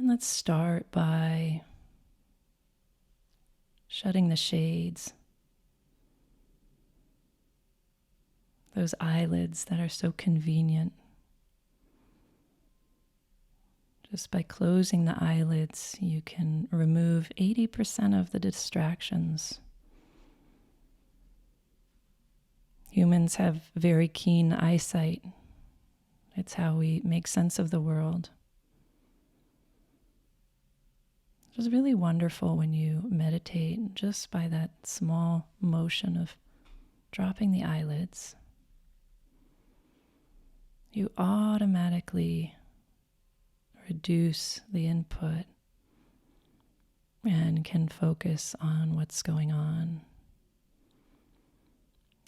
Let's start by shutting the shades, those eyelids that are so convenient. Just by closing the eyelids, you can remove 80% of the distractions. Humans have very keen eyesight. It's how we make sense of the world. It was really wonderful when you meditate just by that small motion of dropping the eyelids. You automatically reduce the input and can focus on what's going on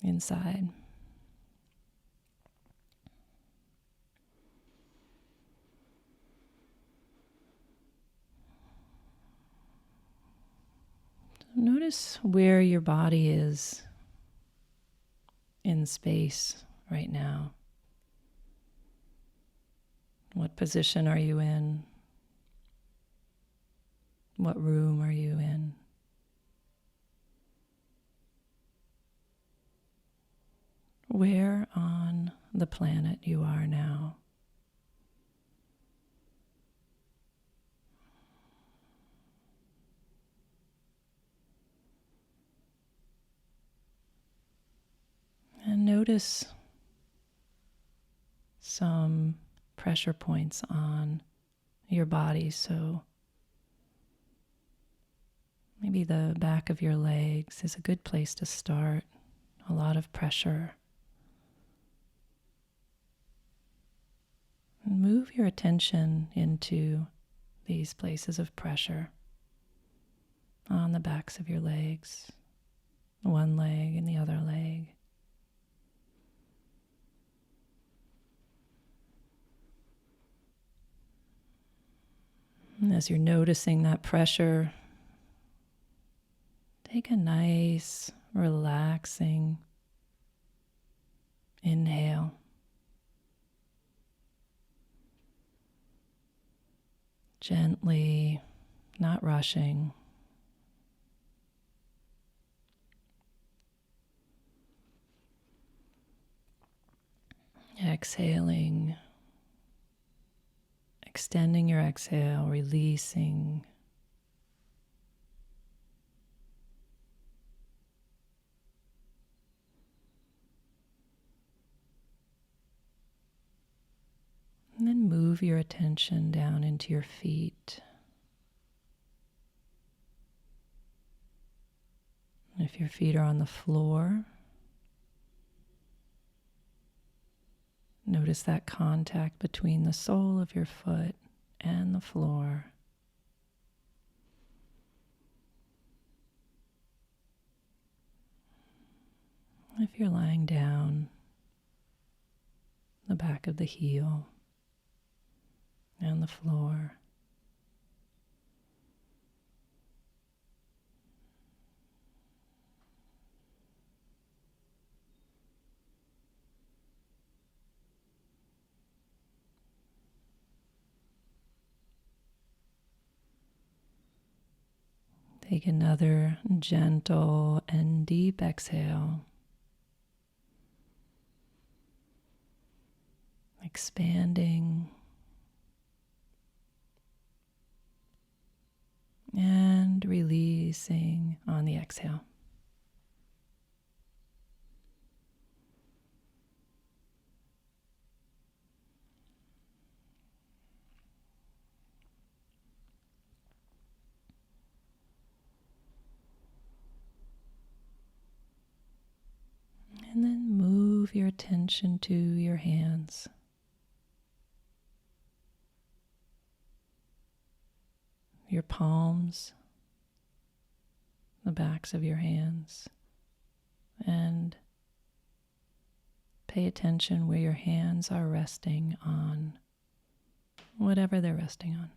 inside. Notice where your body is in space right now. What position are you in? What room are you in? Where on the planet you are now? And notice some pressure points on your body. So maybe the back of your legs is a good place to start. A lot of pressure. And move your attention into these places of pressure on the backs of your legs, one leg and the other leg. And as you're noticing that pressure, take a nice, relaxing inhale. Gently, not rushing. Exhaling, extending your exhale, releasing. And then move your attention down into your feet. If your feet are on the floor, notice that contact between the sole of your foot and the floor. If you're lying down, the back of the heel and the floor. Take another gentle and deep exhale. Expanding and releasing on the exhale. And then move your attention to your hands. Your palms, the backs of your hands, and pay attention where your hands are resting on whatever they're resting on.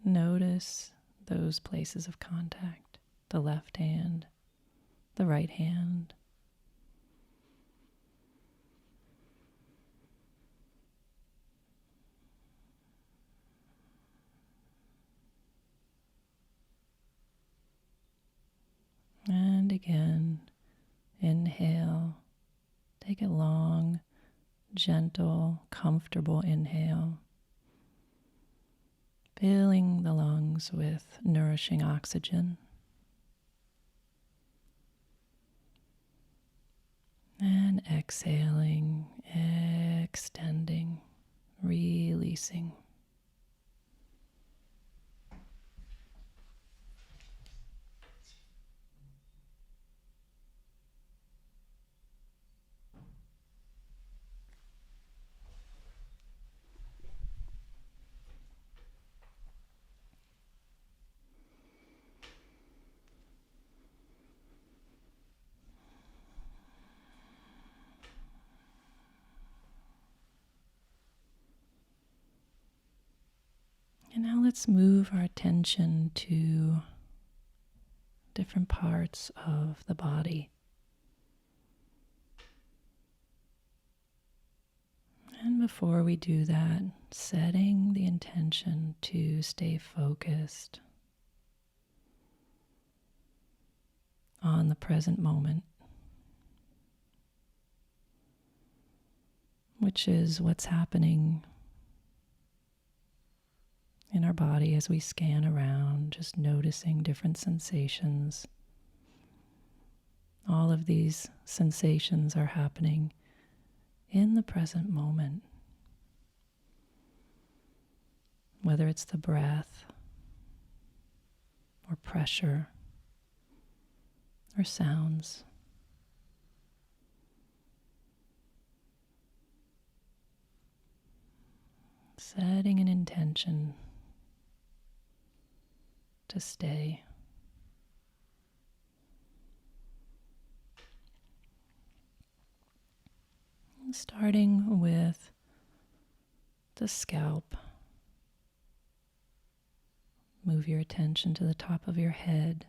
Notice those places of contact, the left hand, the right hand. And again, inhale. Take a long, gentle, comfortable inhale, filling the lungs with nourishing oxygen. And exhaling, extending, releasing. And now let's move our attention to different parts of the body. And before we do that, setting the intention to stay focused on the present moment, which is what's happening in our body as we scan around, just noticing different sensations. All of these sensations are happening in the present moment, whether it's the breath or pressure or sounds. Setting an intention to stay. Starting with the scalp. Move your attention to the top of your head,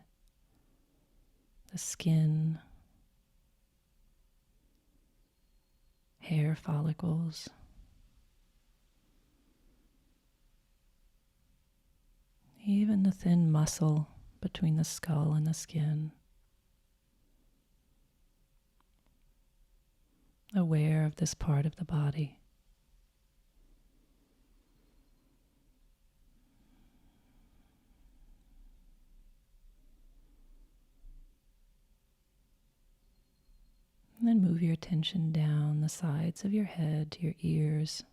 the skin, hair follicles, even the thin muscle between the skull and the skin. Aware of this part of the body. And then move your attention down the sides of your head to your ears,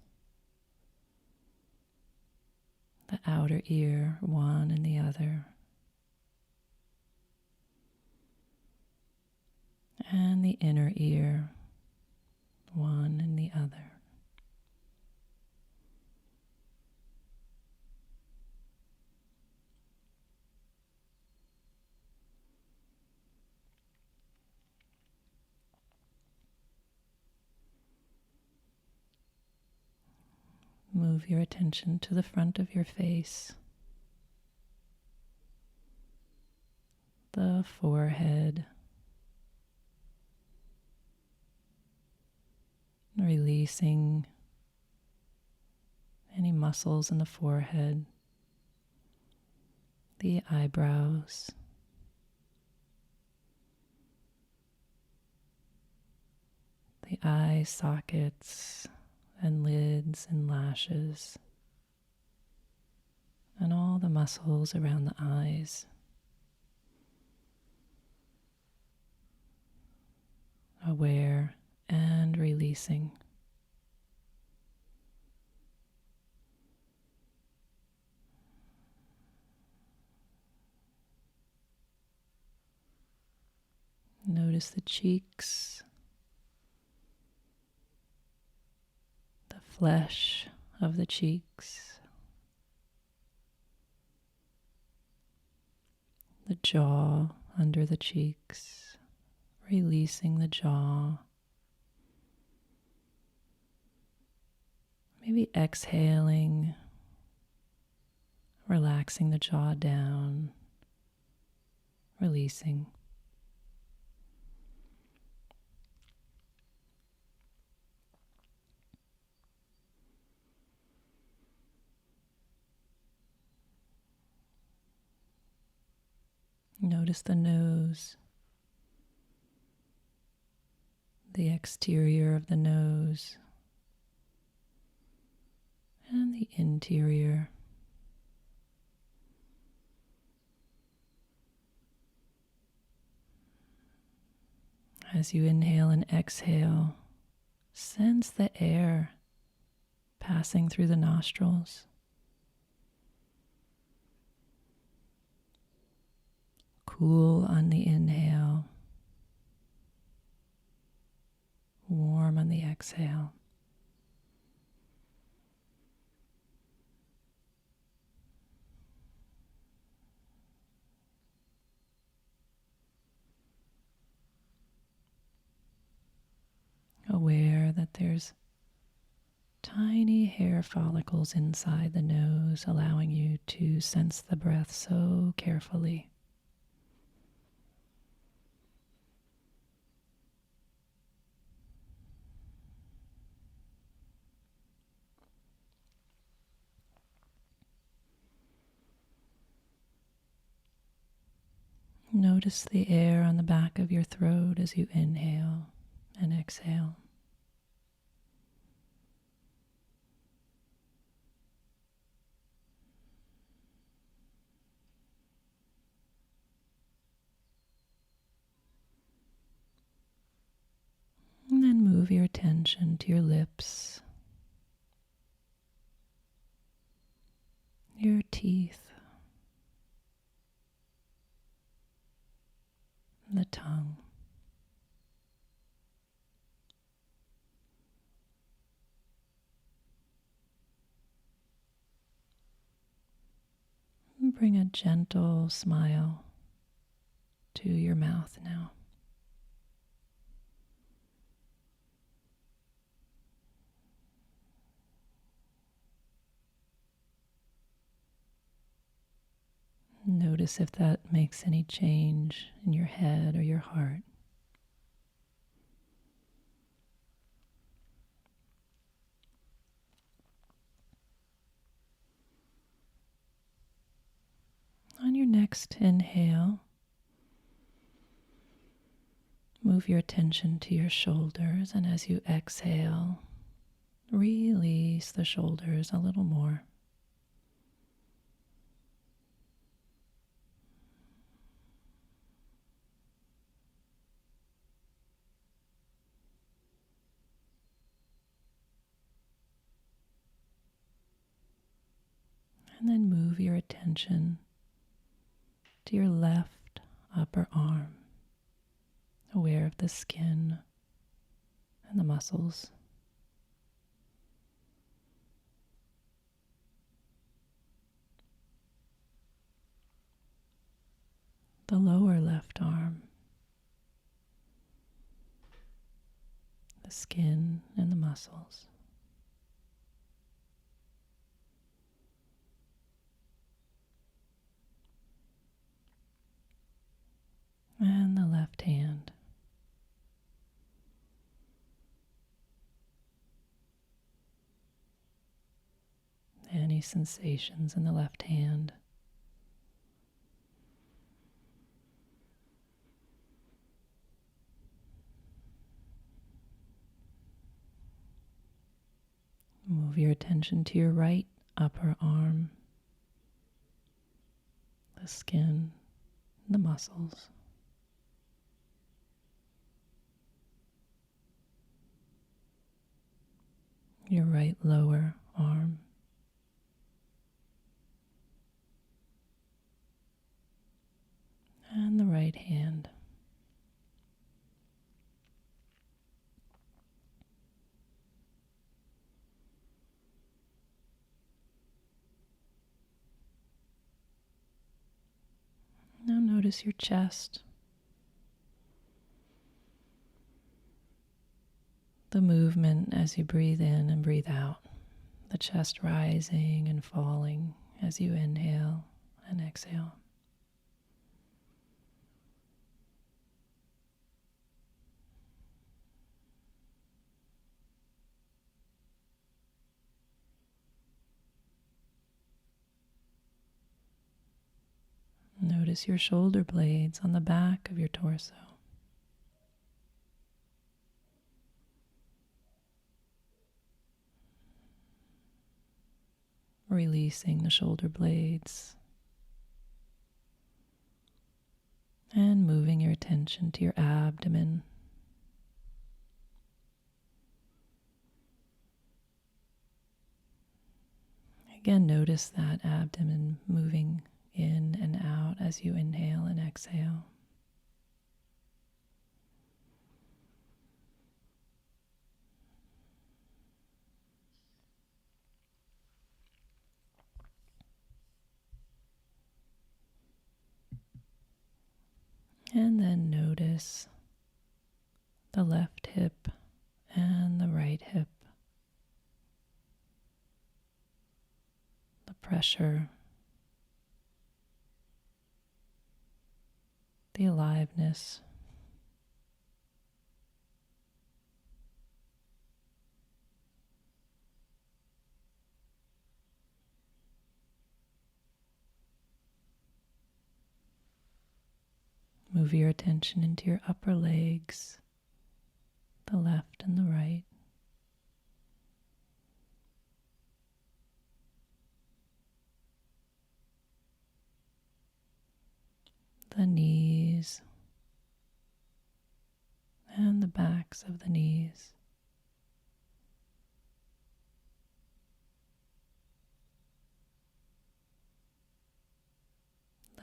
the outer ear, one and the other, and the inner ear, one and the other. Move your attention to the front of your face, the forehead, releasing any muscles in the forehead, the eyebrows, the eye sockets and lids and lashes, and all the muscles around the eyes. Aware and releasing. Notice the cheeks, the flesh of the cheeks, the jaw under the cheeks, releasing the jaw. Maybe exhaling, relaxing the jaw down, releasing. Notice the nose, the exterior of the nose and the interior. As you inhale and exhale, sense the air passing through the nostrils. Cool on the inhale, warm on the exhale. Aware that there's tiny hair follicles inside the nose, allowing you to sense the breath so carefully. Notice the air on the back of your throat as you inhale and exhale. And then move your attention to your lips, your teeth, the tongue. And bring a gentle smile to your mouth now. Notice if that makes any change in your head or your heart. On your next inhale, move your attention to your shoulders, and as you exhale, release the shoulders a little more. And then move your attention to your left upper arm, aware of the skin and the muscles. The lower left arm, the skin and the muscles. And the left hand. Any sensations in the left hand. Move your attention to your right upper arm, the skin, the muscles. Your right lower arm. And the right hand. Now notice your chest. The movement as you breathe in and breathe out. The chest rising and falling as you inhale and exhale. Notice your shoulder blades on the back of your torso. releasing the shoulder blades and moving your attention to your abdomen. Again, notice that abdomen moving in and out as you inhale and exhale. And then notice the left hip and the right hip, the pressure, the aliveness. Move your attention into your upper legs, the left and the right. The knees and the backs of the knees.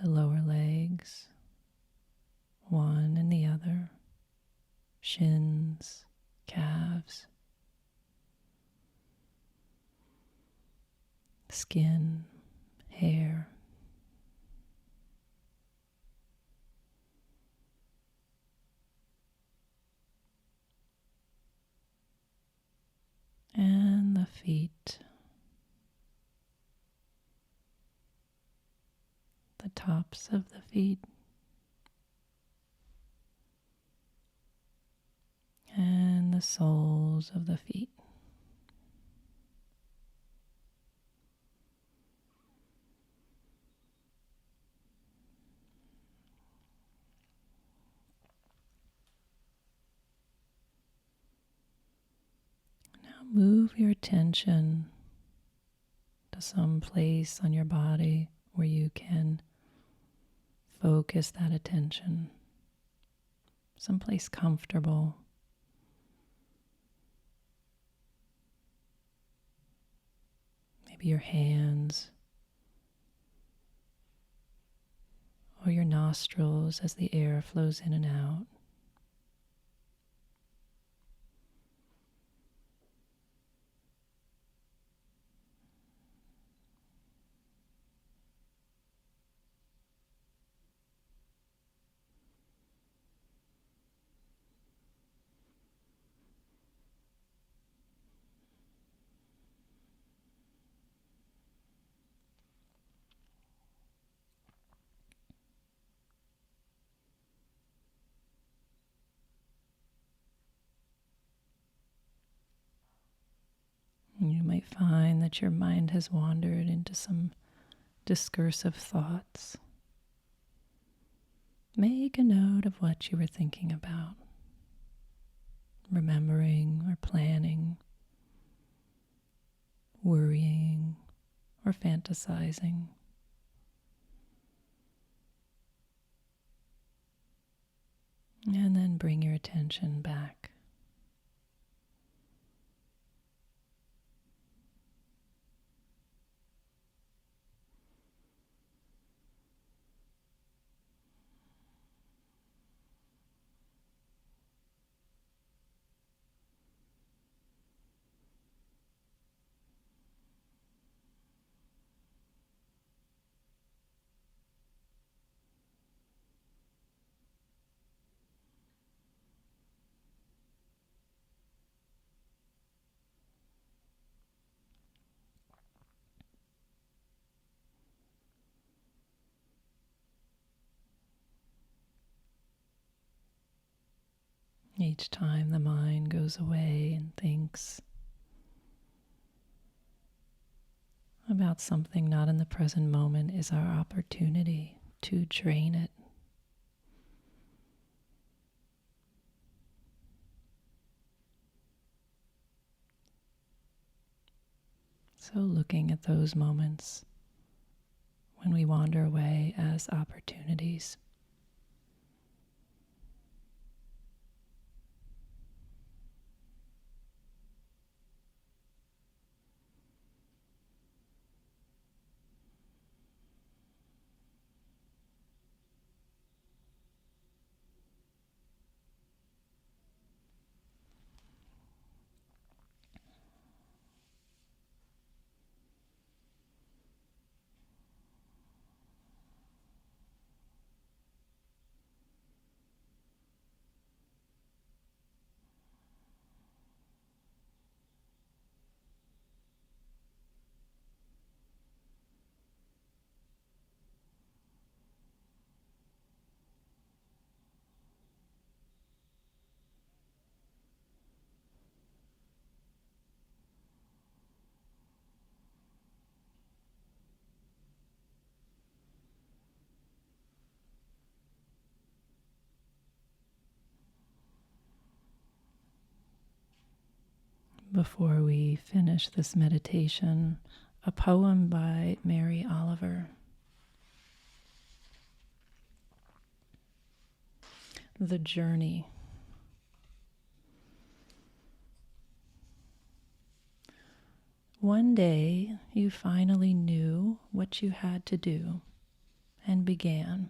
The lower legs, one and the other, shins, calves, skin, hair. And the feet, the tops of the feet, and the soles of the feet. Now move your attention to some place on your body where you can focus that attention, someplace comfortable. Maybe your hands or your nostrils as the air flows in and out. You might find that your mind has wandered into some discursive thoughts. Make a note of what you were thinking about, remembering or planning, worrying or fantasizing. And then bring your attention back. Each time the mind goes away and thinks about something not in the present moment is our opportunity to drain it. So So looking at those moments when we wander away as opportunities. Before we finish this meditation, a poem by Mary Oliver. The Journey. One day you finally knew what you had to do and began,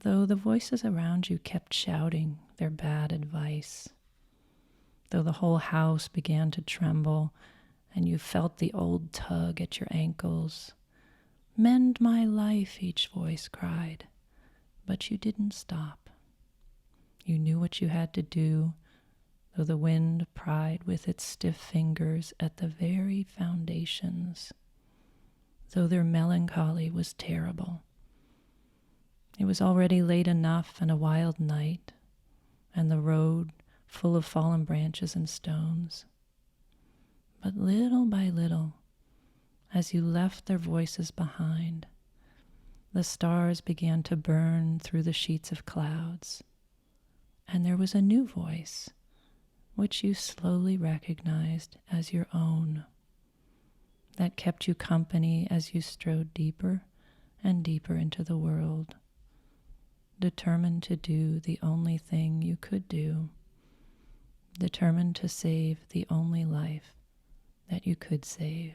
though the voices around you kept shouting their bad advice. Though the whole house began to tremble and you felt the old tug at your ankles. Mend my life, each voice cried, but you didn't stop. You knew what you had to do, though the wind pried with its stiff fingers at the very foundations, though their melancholy was terrible. It was already late enough and a wild night, and the road full of fallen branches and stones. But little by little, as you left their voices behind, the stars began to burn through the sheets of clouds, and there was a new voice, which you slowly recognized as your own, that kept you company as you strode deeper and deeper into the world, determined to do the only thing you could do, determined to save the only life that you could save.